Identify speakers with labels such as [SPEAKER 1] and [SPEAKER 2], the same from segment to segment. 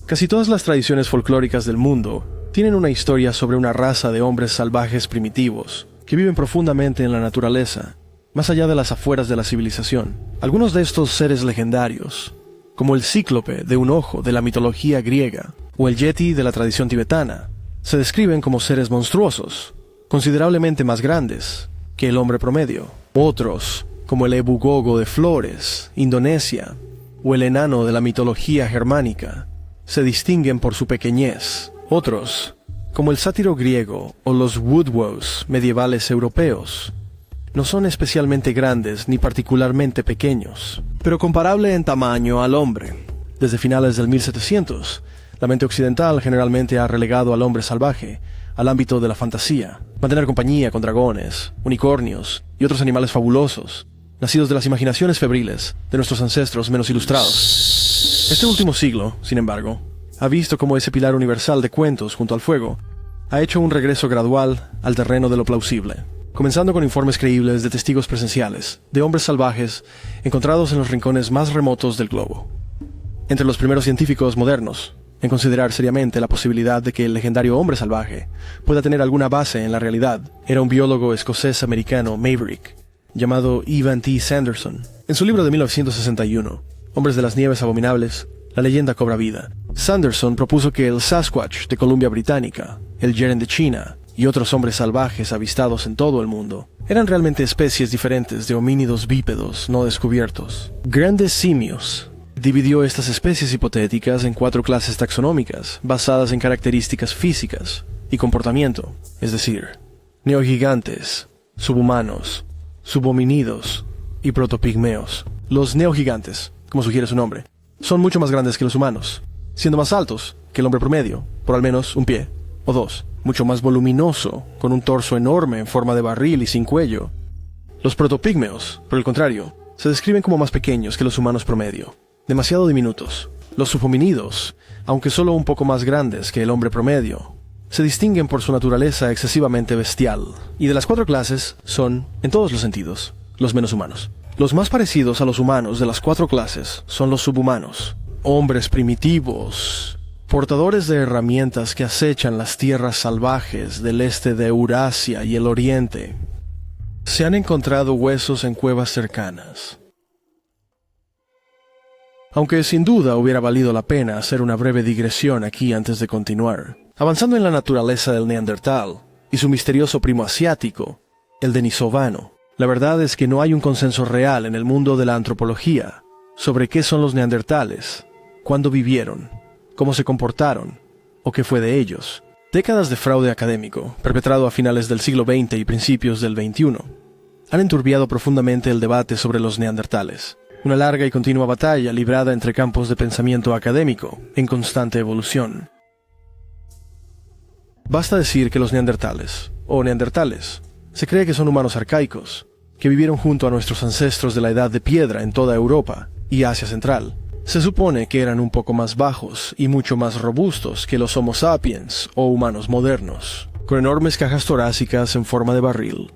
[SPEAKER 1] Casi todas las tradiciones folclóricas del mundo tienen una historia sobre una raza de hombres salvajes primitivos que viven profundamente en la naturaleza, más allá de las afueras de la civilización. Algunos de estos seres legendarios, como el cíclope de un ojo de la mitología griega o el yeti de la tradición tibetana, se describen como seres monstruosos, considerablemente más grandes que el hombre promedio. Otros, como el ebugogo de Flores, Indonesia, o el enano de la mitología germánica, se distinguen por su pequeñez. Otros, como el sátiro griego o los woodwows medievales europeos, no son especialmente grandes ni particularmente pequeños, pero comparable en tamaño al hombre. Desde finales del 1700, la mente occidental generalmente ha relegado al hombre salvaje al ámbito de la fantasía, mantener compañía con dragones, unicornios y otros animales fabulosos, nacidos de las imaginaciones febriles de nuestros ancestros menos ilustrados. Este último siglo, sin embargo, ha visto cómo ese pilar universal de cuentos junto al fuego ha hecho un regreso gradual al terreno de lo plausible, comenzando con informes creíbles de testigos presenciales, de hombres salvajes encontrados en los rincones más remotos del globo. Entre los primeros científicos modernos en considerar seriamente la posibilidad de que el legendario hombre salvaje pueda tener alguna base en la realidad era un biólogo escocés-americano Maverick, llamado Evan T. Sanderson. En su libro de 1961, Hombres de las Nieves Abominables, la leyenda cobra vida. Sanderson propuso que el Sasquatch de Columbia Británica, el Yeren de China y otros hombres salvajes avistados en todo el mundo eran realmente especies diferentes de homínidos bípedos no descubiertos. Grandes Simios dividió estas especies hipotéticas en 4 clases taxonómicas basadas en características físicas y comportamiento, es decir, neogigantes, subhumanos, subhomínidos y protopigmeos. Los neogigantes, como sugiere su nombre, son mucho más grandes que los humanos, siendo más altos que el hombre promedio, por al menos un pie o 2, mucho más voluminoso, con un torso enorme en forma de barril y sin cuello. Los protopigmeos, por el contrario, se describen como más pequeños que los humanos promedio, demasiado diminutos. Los subhomínidos, aunque solo un poco más grandes que el hombre promedio, se distinguen por su naturaleza excesivamente bestial, y de las 4 clases son, en todos los sentidos, los menos humanos. Los más parecidos a los humanos de las 4 clases son los subhumanos, hombres primitivos, portadores de herramientas que acechan las tierras salvajes del este de Eurasia y el oriente. Se han encontrado huesos en cuevas cercanas. Aunque sin duda hubiera valido la pena hacer una breve digresión aquí antes de continuar, avanzando en la naturaleza del Neandertal y su misterioso primo asiático, el denisovano. La verdad es que no hay un consenso real en el mundo de la antropología sobre qué son los neandertales, cuándo vivieron, cómo se comportaron o qué fue de ellos. Décadas de fraude académico, perpetrado a finales del siglo XX y principios del XXI, han enturbiado profundamente el debate sobre los neandertales. Una larga y continua batalla librada entre campos de pensamiento académico en constante evolución. Basta decir que los neandertales, o neandertales, se cree que son humanos arcaicos, que vivieron junto a nuestros ancestros de la Edad de Piedra en toda Europa y Asia Central. Se supone que eran un poco más bajos y mucho más robustos que los Homo sapiens o humanos modernos, con enormes cajas torácicas en forma de barril,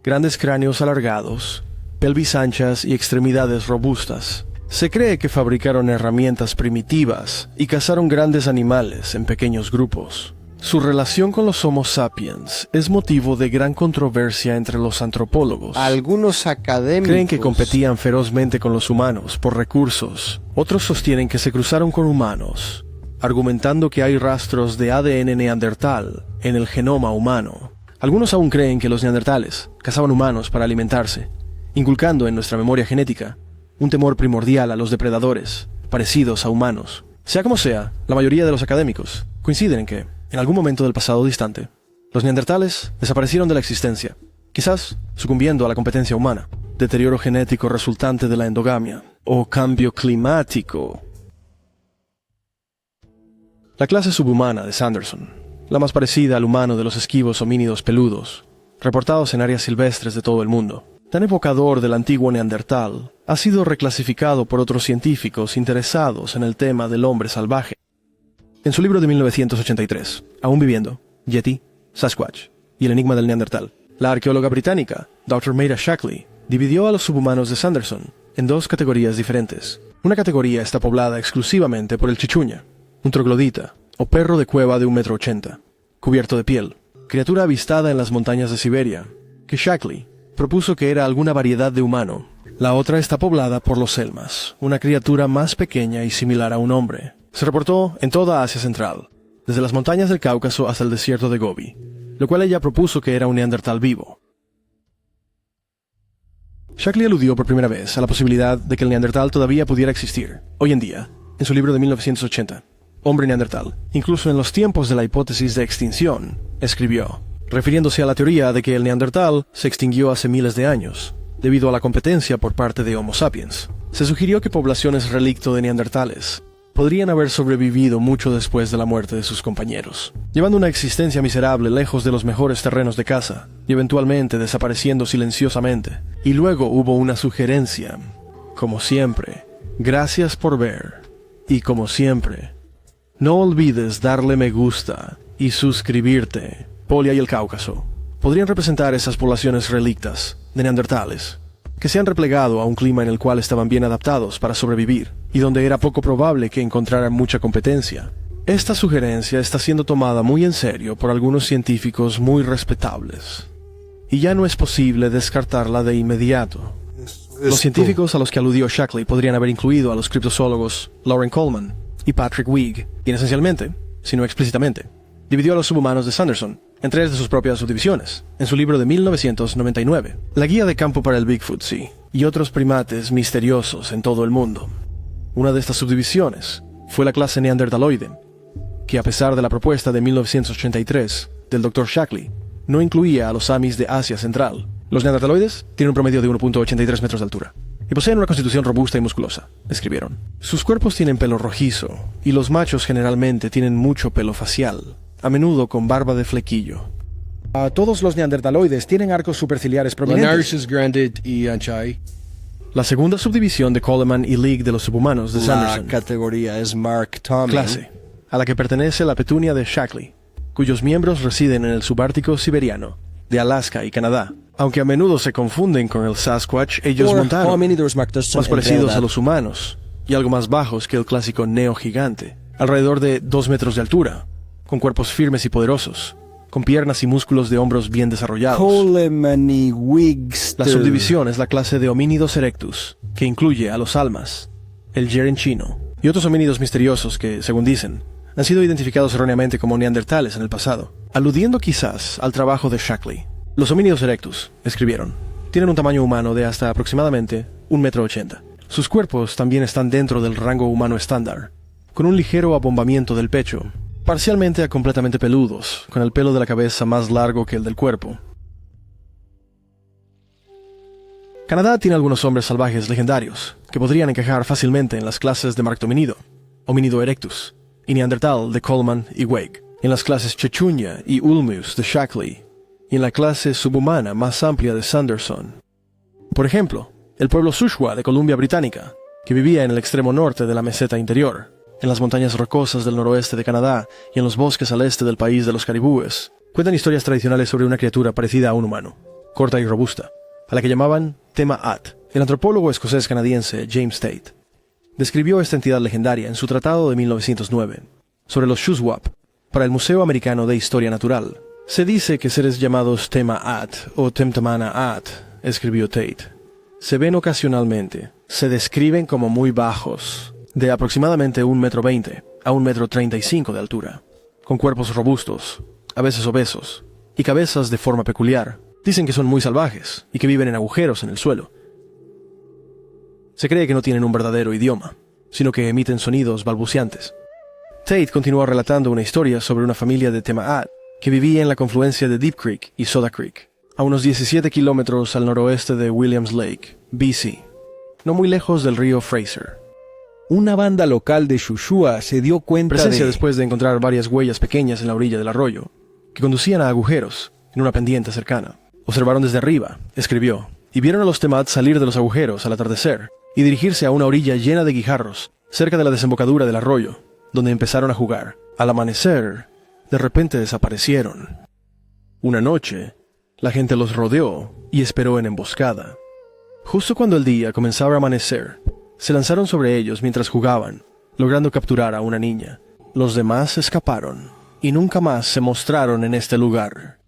[SPEAKER 1] grandes cráneos alargados, pelvis anchas y extremidades robustas. Se cree que fabricaron herramientas primitivas y cazaron grandes animales en pequeños grupos. Su relación con los Homo sapiens es motivo de gran controversia entre los antropólogos.
[SPEAKER 2] Algunos académicos
[SPEAKER 1] creen que competían ferozmente con los humanos por recursos. Otros sostienen que se cruzaron con humanos, argumentando que hay rastros de ADN neandertal en el genoma humano. Algunos aún creen que los neandertales cazaban humanos para alimentarse, inculcando en nuestra memoria genética un temor primordial a los depredadores, parecidos a humanos. Sea como sea, la mayoría de los académicos coinciden en que, en algún momento del pasado distante, los neandertales desaparecieron de la existencia, quizás sucumbiendo a la competencia humana, deterioro genético resultante de la endogamia, o cambio climático. La clase subhumana de Sanderson, la más parecida al humano de los esquivos homínidos peludos, reportados en áreas silvestres de todo el mundo, tan evocador del antiguo neandertal, ha sido reclasificado por otros científicos interesados en el tema del hombre salvaje. En su libro de 1983, Aún viviendo, Yeti, Sasquatch y el enigma del Neandertal, la arqueóloga británica, Dr. Maida Shackley, dividió a los subhumanos de Sanderson en 2 categorías diferentes. Una categoría está poblada exclusivamente por el chichuña, un troglodita, o perro de cueva de 1,80 m, cubierto de piel, criatura avistada en las montañas de Siberia, que Shackley propuso que era alguna variedad de humano. La otra está poblada por los Selmas, una criatura más pequeña y similar a un hombre. Se reportó en toda Asia Central, desde las montañas del Cáucaso hasta el desierto de Gobi, lo cual ella propuso que era un neandertal vivo. Shackley aludió por primera vez a la posibilidad de que el neandertal todavía pudiera existir, hoy en día, en su libro de 1980, Hombre Neandertal. Incluso en los tiempos de la hipótesis de extinción, escribió, refiriéndose a la teoría de que el neandertal se extinguió hace miles de años, debido a la competencia por parte de Homo sapiens. Se sugirió que poblaciones relicto de neandertales podrían haber sobrevivido mucho después de la muerte de sus compañeros, llevando una existencia miserable lejos de los mejores terrenos de caza, y eventualmente desapareciendo silenciosamente. Y luego hubo una sugerencia, como siempre, gracias por ver, y como siempre, no olvides darle me gusta y suscribirte. Polia y el Cáucaso podrían representar esas poblaciones relictas de neandertales, que se han replegado a un clima en el cual estaban bien adaptados para sobrevivir, y donde era poco probable que encontraran mucha competencia. Esta sugerencia está siendo tomada muy en serio por algunos científicos muy respetables, y ya no es posible descartarla de inmediato. Los científicos a los que aludió Shackley podrían haber incluido a los criptozoólogos Lauren Coleman y Patrick Wigg, quien esencialmente, si no explícitamente, dividió a los subhumanos de Sanderson en 3 de sus propias subdivisiones, en su libro de 1999, La Guía de Campo para el Bigfoot Sea, y otros primates misteriosos en todo el mundo. Una de estas subdivisiones fue la clase Neandertaloide, que a pesar de la propuesta de 1983 del Dr. Shackley, no incluía a los Amis de Asia Central. Los neandertaloides tienen un promedio de 1,83 metros de altura y poseen una constitución robusta y musculosa, escribieron. Sus cuerpos tienen pelo rojizo, y los machos generalmente tienen mucho pelo facial, a menudo con barba de flequillo.
[SPEAKER 2] Todos los neandertaloides tienen arcos superciliares prominentes.
[SPEAKER 1] La segunda subdivisión de Coleman y League de los subhumanos de Sanderson,
[SPEAKER 3] La categoría es Mark Tommy.
[SPEAKER 1] clase, a la que pertenece la petunia de Shackley, cuyos miembros residen en el subártico siberiano, de Alaska y Canadá. Aunque a menudo se confunden con el Sasquatch, ellos montaron, más parecidos a los humanos, y algo más bajos que el clásico neogigante, alrededor de 2 metros de altura, con cuerpos firmes y poderosos, con piernas y músculos de hombros bien desarrollados.
[SPEAKER 3] Coleman y Wiggs.
[SPEAKER 1] La subdivisión es la clase de Hominidos erectus, que incluye a los almas, el yeren chino, y otros homínidos misteriosos que, según dicen, han sido identificados erróneamente como neandertales en el pasado, aludiendo quizás al trabajo de Shackley. Los homínidos erectus, escribieron, tienen un tamaño humano de hasta aproximadamente 1,80 m. Sus cuerpos también están dentro del rango humano estándar, con un ligero abombamiento del pecho, parcialmente a completamente peludos, con el pelo de la cabeza más largo que el del cuerpo. Canadá tiene algunos hombres salvajes legendarios, que podrían encajar fácilmente en las clases de Marctominido, Hominido erectus, y Neandertal de Coleman y Wake, en las clases Chechunya y Ulmus de Shackley, y en la clase subhumana más amplia de Sanderson. Por ejemplo, el pueblo Shuswap de Columbia Británica, que vivía en el extremo norte de la meseta interior, en las montañas rocosas del noroeste de Canadá y en los bosques al este del país de los caribúes, cuentan historias tradicionales sobre una criatura parecida a un humano, corta y robusta, a la que llamaban Tema-At. El antropólogo escocés-canadiense James Tate describió esta entidad legendaria en su tratado de 1909 sobre los Shuswap para el Museo Americano de Historia Natural. Se dice que seres llamados Tema-At o Temtamana-At, escribió Tate, se ven ocasionalmente. Se describen como muy bajos, de aproximadamente 1,20 m a 1,35 m de altura, con cuerpos robustos, a veces obesos, y cabezas de forma peculiar. Dicen que son muy salvajes y que viven en agujeros en el suelo. Se cree que no tienen un verdadero idioma, sino que emiten sonidos balbuceantes. Tate continuó relatando una historia sobre una familia de Tema-At que vivía en la confluencia de Deep Creek y Soda Creek, a unos 17 kilómetros al noroeste de Williams Lake, BC, no muy lejos del río Fraser.
[SPEAKER 2] Una banda local de Shuswap se dio cuenta
[SPEAKER 1] Presencia después de encontrar varias huellas pequeñas en la orilla del arroyo, que conducían a agujeros en una pendiente cercana. Observaron desde arriba, escribió, y vieron a los Tema-At salir de los agujeros al atardecer y dirigirse a una orilla llena de guijarros, cerca de la desembocadura del arroyo, donde empezaron a jugar. Al amanecer, de repente desaparecieron. Una noche, la gente los rodeó y esperó en emboscada. Justo cuando el día comenzaba a amanecer, se lanzaron sobre ellos mientras jugaban, logrando capturar a una niña. Los demás escaparon y nunca más se mostraron en este lugar.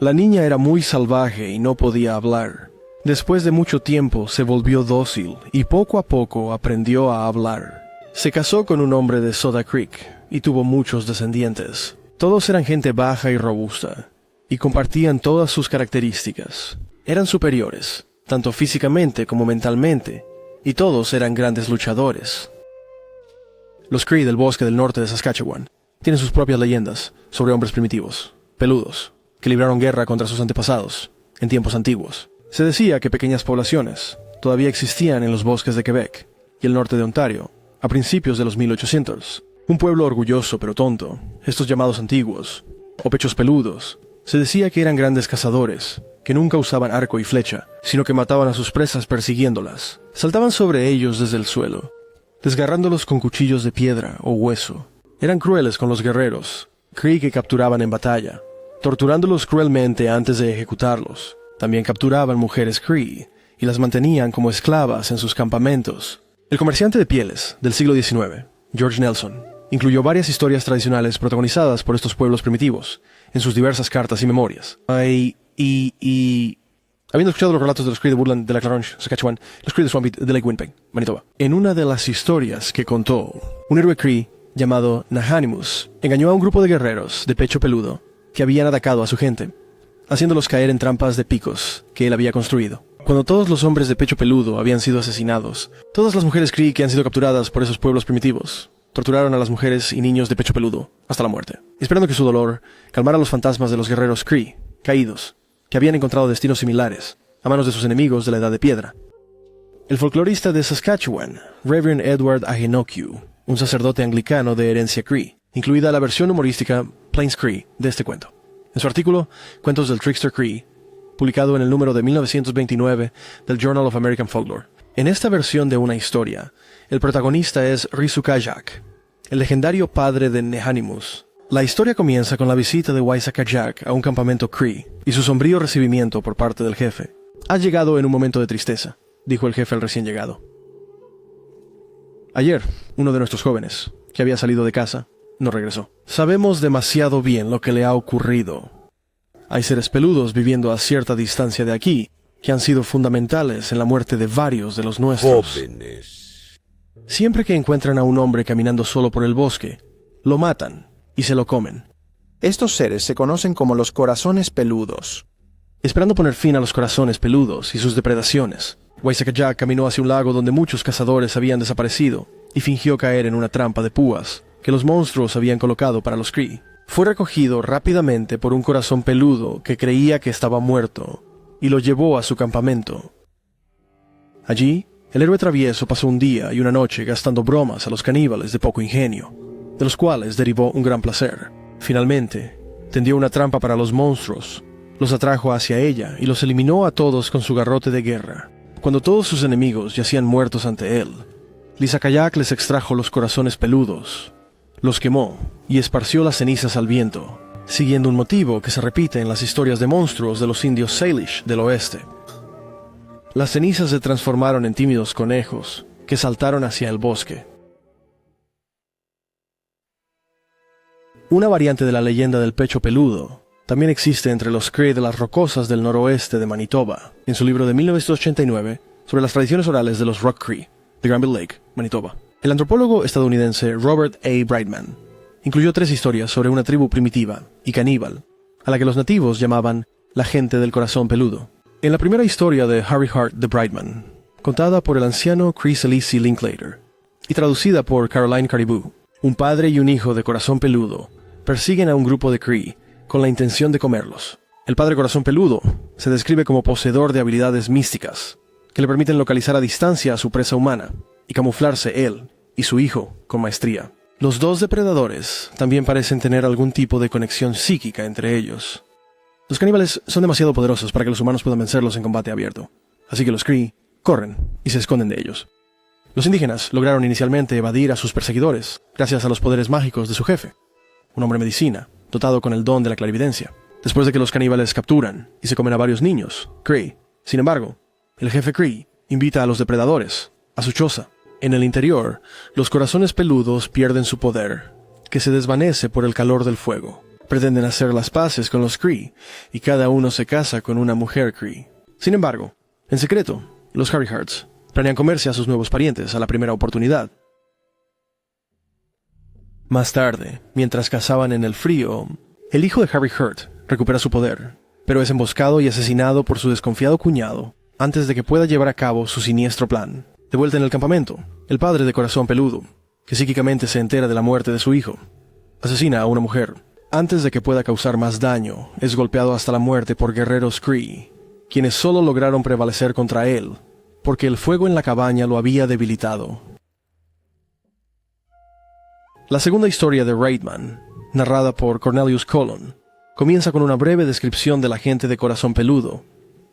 [SPEAKER 1] La niña era muy salvaje y no podía hablar. Después de mucho tiempo se volvió dócil y poco a poco aprendió a hablar. Se casó con un hombre de Soda Creek y tuvo muchos descendientes. Todos eran gente baja y robusta, y compartían todas sus características. Eran superiores, tanto físicamente como mentalmente, y todos eran grandes luchadores. Los Cree del bosque del norte de Saskatchewan tienen sus propias leyendas sobre hombres primitivos, peludos, que libraron guerra contra sus antepasados en tiempos antiguos. Se decía que pequeñas poblaciones todavía existían en los bosques de Quebec y el norte de Ontario a principios de los 1800. Un pueblo orgulloso pero tonto, estos llamados antiguos, o pechos peludos, se decía que eran grandes cazadores, que nunca usaban arco y flecha, sino que mataban a sus presas persiguiéndolas. Saltaban sobre ellos desde el suelo, desgarrándolos con cuchillos de piedra o hueso. Eran crueles con los guerreros, Cree que capturaban en batalla, torturándolos cruelmente antes de ejecutarlos. También capturaban mujeres Cree y las mantenían como esclavas en sus campamentos. El comerciante de pieles del siglo XIX, George Nelson, incluyó varias historias tradicionales protagonizadas por estos pueblos primitivos en sus diversas cartas y memorias. Habiendo escuchado los relatos de los Cree de Woodland, de la Claronge, Saskatchewan, los Cree de Swampy, de Lake Winnipeg, Manitoba. En una de las historias que contó, un héroe Cree llamado Nahanimus engañó a un grupo de guerreros de pecho peludo que habían atacado a su gente, haciéndolos caer en trampas de picos que él había construido. Cuando todos los hombres de pecho peludo habían sido asesinados, todas las mujeres Cree que han sido capturadas por esos pueblos primitivos torturaron a las mujeres y niños de pecho peludo hasta la muerte, esperando que su dolor calmara los fantasmas de los guerreros Cree caídos, que habían encontrado destinos similares a manos de sus enemigos de la Edad de Piedra. El folclorista de Saskatchewan, Reverend Edward Agenokiu, un sacerdote anglicano de herencia Cree, incluida la versión humorística Plains Cree de este cuento. En su artículo, Cuentos del Trickster Cree, publicado en el número de 1929 del Journal of American Folklore. En esta versión de una historia, el protagonista es Risukajak, el legendario padre de Nehanimus. La historia comienza con la visita de Waisakajak a un campamento Cree y su sombrío recibimiento por parte del jefe. «Has llegado en un momento de tristeza», dijo el jefe al recién llegado. Ayer, uno de nuestros jóvenes, que había salido de casa, no regresó. Sabemos demasiado bien lo que le ha ocurrido. Hay seres peludos viviendo a cierta distancia de aquí que han sido fundamentales en la muerte de varios de los nuestros. Jóvenes. Siempre que encuentran a un hombre caminando solo por el bosque, lo matan y se lo comen.
[SPEAKER 4] Estos seres se conocen como los corazones peludos.
[SPEAKER 1] Esperando poner fin a los corazones peludos y sus depredaciones, Waisakajak caminó hacia un lago donde muchos cazadores habían desaparecido y fingió caer en una trampa de púas que los monstruos habían colocado para los Cree. Fue recogido rápidamente por un corazón peludo que creía que estaba muerto y lo llevó a su campamento. Allí, el héroe travieso pasó un día y una noche gastando bromas a los caníbales de poco ingenio, de los cuales derivó un gran placer. Finalmente, tendió una trampa para los monstruos, los atrajo hacia ella y los eliminó a todos con su garrote de guerra. Cuando todos sus enemigos yacían muertos ante él, Risukajak les extrajo los corazones peludos, los quemó y esparció las cenizas al viento, siguiendo un motivo que se repite en las historias de monstruos de los indios Salish del oeste. Las cenizas se transformaron en tímidos conejos que saltaron hacia el bosque. Una variante de la leyenda del pecho peludo también existe entre los Cree de las rocosas del noroeste de Manitoba, en su libro de 1989 sobre las tradiciones orales de los Rock Cree, de Granville Lake, Manitoba. El antropólogo estadounidense Robert A. Brightman incluyó 3 historias sobre una tribu primitiva y caníbal, a la que los nativos llamaban la gente del corazón peludo. En la primera historia de Harry Hart de Brightman, contada por el anciano Chris Elise Linklater y traducida por Caroline Caribou, un padre y un hijo de corazón peludo persiguen a un grupo de Cree con la intención de comerlos. El padre corazón peludo se describe como poseedor de habilidades místicas que le permiten localizar a distancia a su presa humana y camuflarse él y su hijo con maestría. Los 2 depredadores también parecen tener algún tipo de conexión psíquica entre ellos. Los caníbales son demasiado poderosos para que los humanos puedan vencerlos en combate abierto, así que los Cree corren y se esconden de ellos. Los indígenas lograron inicialmente evadir a sus perseguidores gracias a los poderes mágicos de su jefe, un hombre medicina dotado con el don de la clarividencia. Después de que los caníbales capturan y se comen a varios niños Cree, sin embargo, el jefe Cree invita a los depredadores a su choza. En el interior, los corazones peludos pierden su poder que se desvanece por el calor del fuego. Pretenden hacer las paces con los Kree, y cada uno se casa con una mujer Kree. Sin embargo, en secreto, los Harry Harts planean comerse a sus nuevos parientes a la primera oportunidad. Más tarde, mientras cazaban en el frío, el hijo de Harry Hurt recupera su poder, pero es emboscado y asesinado por su desconfiado cuñado antes de que pueda llevar a cabo su siniestro plan. De vuelta en el campamento, el padre de Corazón Peludo, que psíquicamente se entera de la muerte de su hijo, asesina a una mujer. Antes de que pueda causar más daño, es golpeado hasta la muerte por guerreros Kree, quienes solo lograron prevalecer contra él, porque el fuego en la cabaña lo había debilitado. La segunda historia de Raidman, narrada por Cornelius Colon, comienza con una breve descripción del agente de Corazón Peludo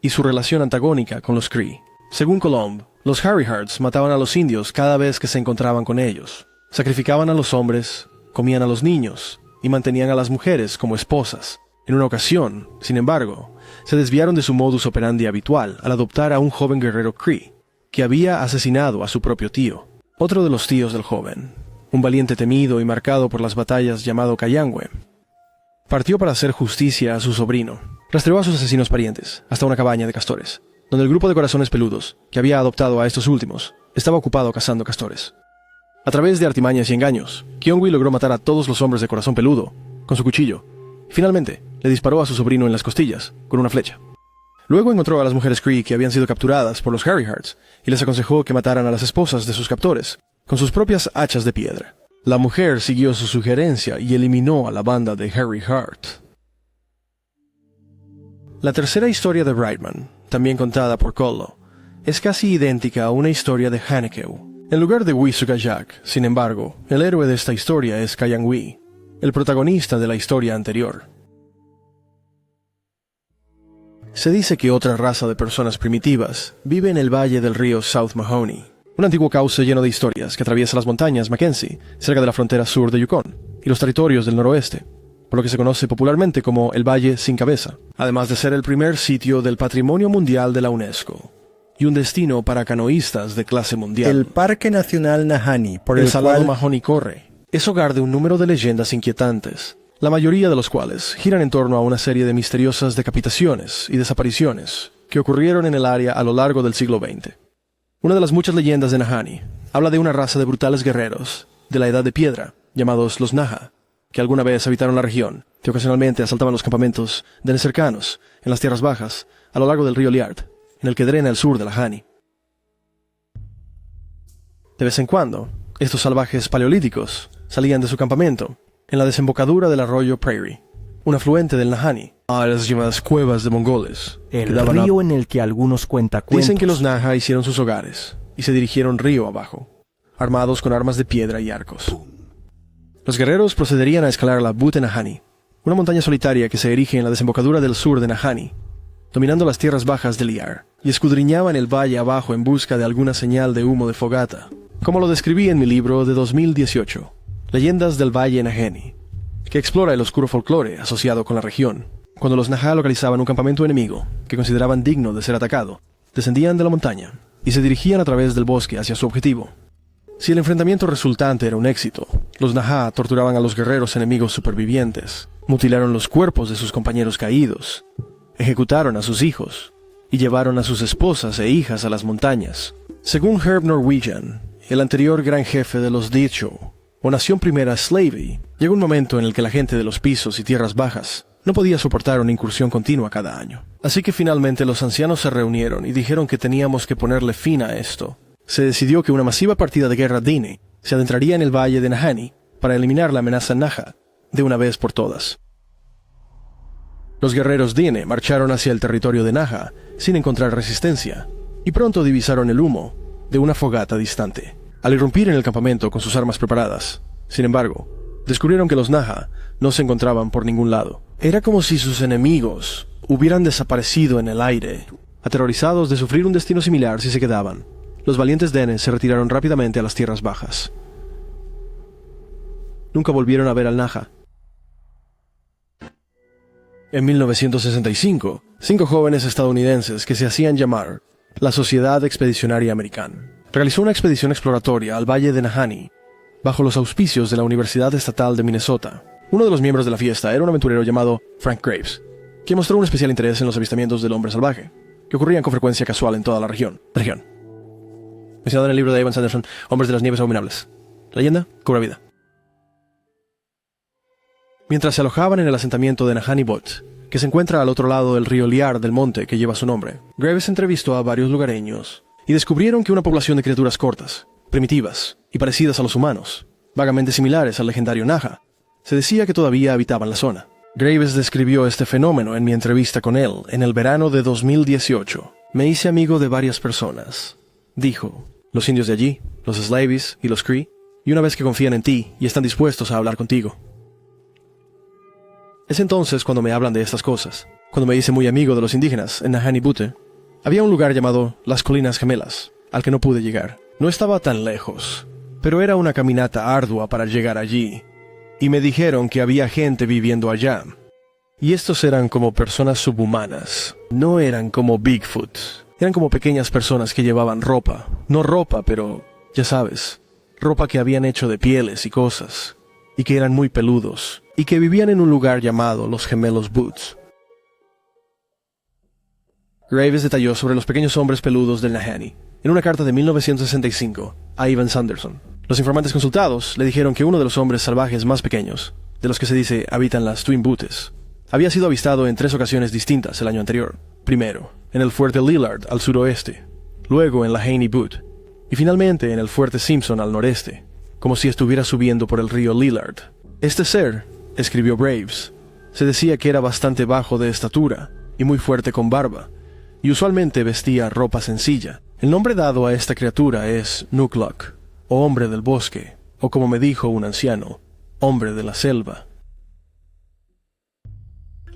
[SPEAKER 1] y su relación antagónica con los Kree. Según Colomb, los Harry Harts mataban a los indios cada vez que se encontraban con ellos. Sacrificaban a los hombres, comían a los niños y mantenían a las mujeres como esposas. En una ocasión, sin embargo, se desviaron de su modus operandi habitual al adoptar a un joven guerrero Kree, que había asesinado a su propio tío. Otro de los tíos del joven, un valiente temido y marcado por las batallas llamado Kayangwe, partió para hacer justicia a su sobrino. Rastreó a sus asesinos parientes hasta una cabaña de castores, donde el grupo de corazones peludos, que había adoptado a estos últimos, estaba ocupado cazando castores. A través de artimañas y engaños, Kyungwi logró matar a todos los hombres de Corazón Peludo con su cuchillo. Finalmente, le disparó a su sobrino en las costillas con una flecha. Luego encontró a las mujeres Kree que habían sido capturadas por los Harry Harts y les aconsejó que mataran a las esposas de sus captores con sus propias hachas de piedra. La mujer siguió su sugerencia y eliminó a la banda de Harry Hart. La tercera historia de Raidman, también contada por Kollo, es casi idéntica a una historia de Hanekeu. En lugar de Wisugajak, sin embargo, el héroe de esta historia es Kayangwi, el protagonista de la historia anterior. Se dice que otra raza de personas primitivas vive en el valle del río South Mahoney, un antiguo cauce lleno de historias que atraviesa las montañas Mackenzie, cerca de la frontera sur de Yukon, y los territorios del noroeste, por lo que se conoce popularmente como el Valle Sin Cabeza, además de ser el primer sitio del Patrimonio Mundial de la UNESCO, y un destino para canoístas de clase mundial.
[SPEAKER 3] El Parque Nacional Nahanni, por
[SPEAKER 1] el
[SPEAKER 3] el
[SPEAKER 1] Salado
[SPEAKER 3] cual
[SPEAKER 1] Mahoney corre, es hogar de un número de leyendas inquietantes, la mayoría de los cuales giran en torno a una serie de misteriosas decapitaciones y desapariciones que ocurrieron en el área a lo largo del siglo XX. Una de las muchas leyendas de Nahanni habla de una raza de brutales guerreros de la Edad de Piedra, llamados los Naha, que alguna vez habitaron la región, que ocasionalmente asaltaban los campamentos de cercanos en las tierras bajas, a lo largo del río Liard, en el que drena el sur de la Hani. De vez en cuando, estos salvajes paleolíticos salían de su campamento en la desembocadura del arroyo Prairie, un afluente del Nahanni, a las llamadas cuevas de mongoles.
[SPEAKER 5] El río en el que algunos cuentacuentos
[SPEAKER 1] Dicen que los Naha hicieron sus hogares y se dirigieron río abajo, armados con armas de piedra y arcos. Los guerreros procederían a escalar la Butte Nahanni, una montaña solitaria que se erige en la desembocadura del sur de Nahanni, dominando las tierras bajas de Liar, y escudriñaban el valle abajo en busca de alguna señal de humo de fogata, como lo describí en mi libro de 2018, Leyendas del Valle Nahanni, que explora el oscuro folclore asociado con la región. Cuando los Naha localizaban un campamento enemigo que consideraban digno de ser atacado, descendían de la montaña y se dirigían a través del bosque hacia su objetivo. Si el enfrentamiento resultante era un éxito, los Naha torturaban a los guerreros enemigos supervivientes, mutilaron los cuerpos de sus compañeros caídos, ejecutaron a sus hijos y llevaron a sus esposas e hijas a las montañas. Según Herb Norwegian, el anterior gran jefe de los Dicho, o nación primera Slavey, llegó un momento en el que la gente de los pisos y tierras bajas no podía soportar una incursión continua cada año. Así que finalmente los ancianos se reunieron y dijeron que teníamos que ponerle fin a esto. Se decidió que una masiva partida de guerra Dine se adentraría en el valle de Nahanni para eliminar la amenaza Naha de una vez por todas. Los guerreros Dine marcharon hacia el territorio de Naha sin encontrar resistencia y pronto divisaron el humo de una fogata distante. Al irrumpir en el campamento con sus armas preparadas, sin embargo, descubrieron que los Naha no se encontraban por ningún lado. Era como si sus enemigos hubieran desaparecido en el aire. Aterrorizados de sufrir un destino similar si se quedaban, los valientes Dene se retiraron rápidamente a las tierras bajas. Nunca volvieron a ver al Naha. En 1965, 5 jóvenes estadounidenses que se hacían llamar la Sociedad Expedicionaria Americana realizó una expedición exploratoria al valle de Nahanni bajo los auspicios de la Universidad Estatal de Minnesota. Uno de los miembros de la fiesta era un aventurero llamado Frank Graves, que mostró un especial interés en los avistamientos del hombre salvaje, que ocurrían con frecuencia casual en toda la región. Mencionado en el libro de Ivan Sanderson, Hombres de las Nieves Abominables. La leyenda cobra vida. Mientras se alojaban en el asentamiento de Nahanni Butte, que se encuentra al otro lado del río Liard del monte que lleva su nombre, Graves entrevistó a varios lugareños y descubrieron que una población de criaturas cortas, primitivas y parecidas a los humanos, vagamente similares al legendario Naha, se decía que todavía habitaban la zona. Graves describió este fenómeno en mi entrevista con él en el verano de 2018. Me hice amigo de varias personas. Dijo, los indios de allí, los Slavis y los Cree, y una vez que confían en ti y están dispuestos a hablar contigo. Es entonces cuando me hablan de estas cosas. Cuando me hice muy amigo de los indígenas en Nahanni Butte, había un lugar llamado Las Colinas Gemelas, al que no pude llegar. No estaba tan lejos, pero era una caminata ardua para llegar allí. Y me dijeron que había gente viviendo allá. Y estos eran como personas subhumanas. No eran como Bigfoot. Eran como pequeñas personas que llevaban ropa. No ropa, pero, ya sabes, ropa que habían hecho de pieles y cosas. Y que eran muy peludos. Y que vivían en un lugar llamado Los Gemelos Buttes. Graves detalló sobre los pequeños hombres peludos del Nahanni en una carta de 1965 a Ivan Sanderson. Los informantes consultados le dijeron que uno de los hombres salvajes más pequeños, de los que se dice habitan las Twin Buttes, había sido avistado en 3 ocasiones distintas el año anterior. Primero, en el fuerte Lillard al suroeste, luego en la Haney Butte, y finalmente en el fuerte Simpson al noreste, como si estuviera subiendo por el río Lillard. Este ser, escribió Graves, se decía que era bastante bajo de estatura y muy fuerte con barba, y usualmente vestía ropa sencilla. El nombre dado a esta criatura es Nukluk, o hombre del bosque, o como me dijo un anciano, hombre de la selva.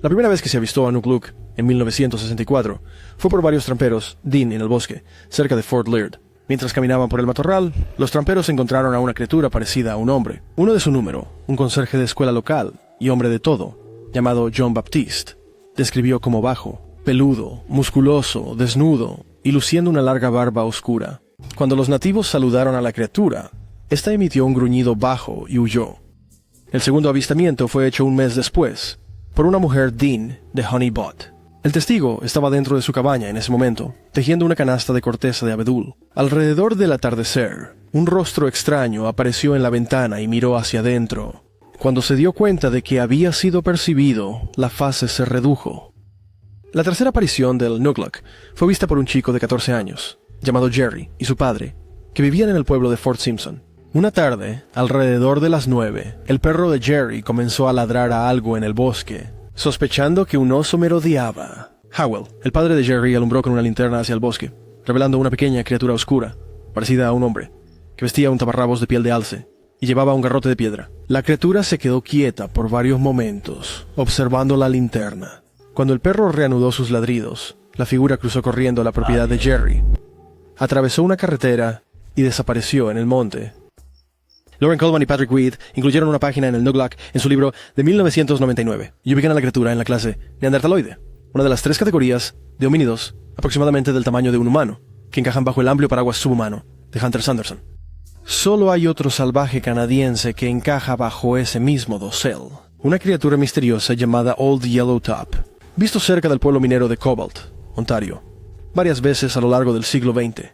[SPEAKER 1] La primera vez que se avistó a Nukluk, en 1964, fue por varios tramperos Dean en el bosque, cerca de Fort Laird. Mientras caminaban por el matorral, los tramperos encontraron a una criatura parecida a un hombre. Uno de su número, un conserje de escuela local y hombre de todo, llamado John Baptiste, describió como bajo, peludo, musculoso, desnudo y luciendo una larga barba oscura. Cuando los nativos saludaron a la criatura, ésta emitió un gruñido bajo y huyó. El segundo avistamiento fue hecho un mes después, por una mujer Dean de Honey Butte. El testigo estaba dentro de su cabaña en ese momento, tejiendo una canasta de corteza de abedul. Alrededor del atardecer, un rostro extraño apareció en la ventana y miró hacia adentro. Cuando se dio cuenta de que había sido percibido, la fase se redujo. La tercera aparición del Nukluk fue vista por un chico de 14 años, llamado Jerry, y su padre, que vivían en el pueblo de Fort Simpson. Una tarde, alrededor de las 9, el perro de Jerry comenzó a ladrar a algo en el bosque, sospechando que un oso merodeaba. Howell, el padre de Jerry, alumbró con una linterna hacia el bosque, revelando una pequeña criatura oscura, parecida a un hombre, que vestía un taparrabos de piel de alce y llevaba un garrote de piedra. La criatura se quedó quieta por varios momentos, observando la linterna. Cuando el perro reanudó sus ladridos, la figura cruzó corriendo a la propiedad de Jerry, atravesó una carretera y desapareció en el monte. Lauren Coleman y Patrick Weed incluyeron una página en el Nukluk en su libro de 1999 y ubican a la criatura en la clase Neandertaloide, una de las 3 categorías de homínidos aproximadamente del tamaño de un humano, que encajan bajo el amplio paraguas subhumano de Hunter Sanderson. Solo hay otro salvaje canadiense que encaja bajo ese mismo dosel, una criatura misteriosa llamada Old Yellow Top, visto cerca del pueblo minero de Cobalt, Ontario, varias veces a lo largo del siglo XX,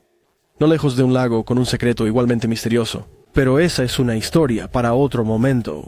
[SPEAKER 1] no lejos de un lago con un secreto igualmente misterioso. Pero esa es una historia para otro momento.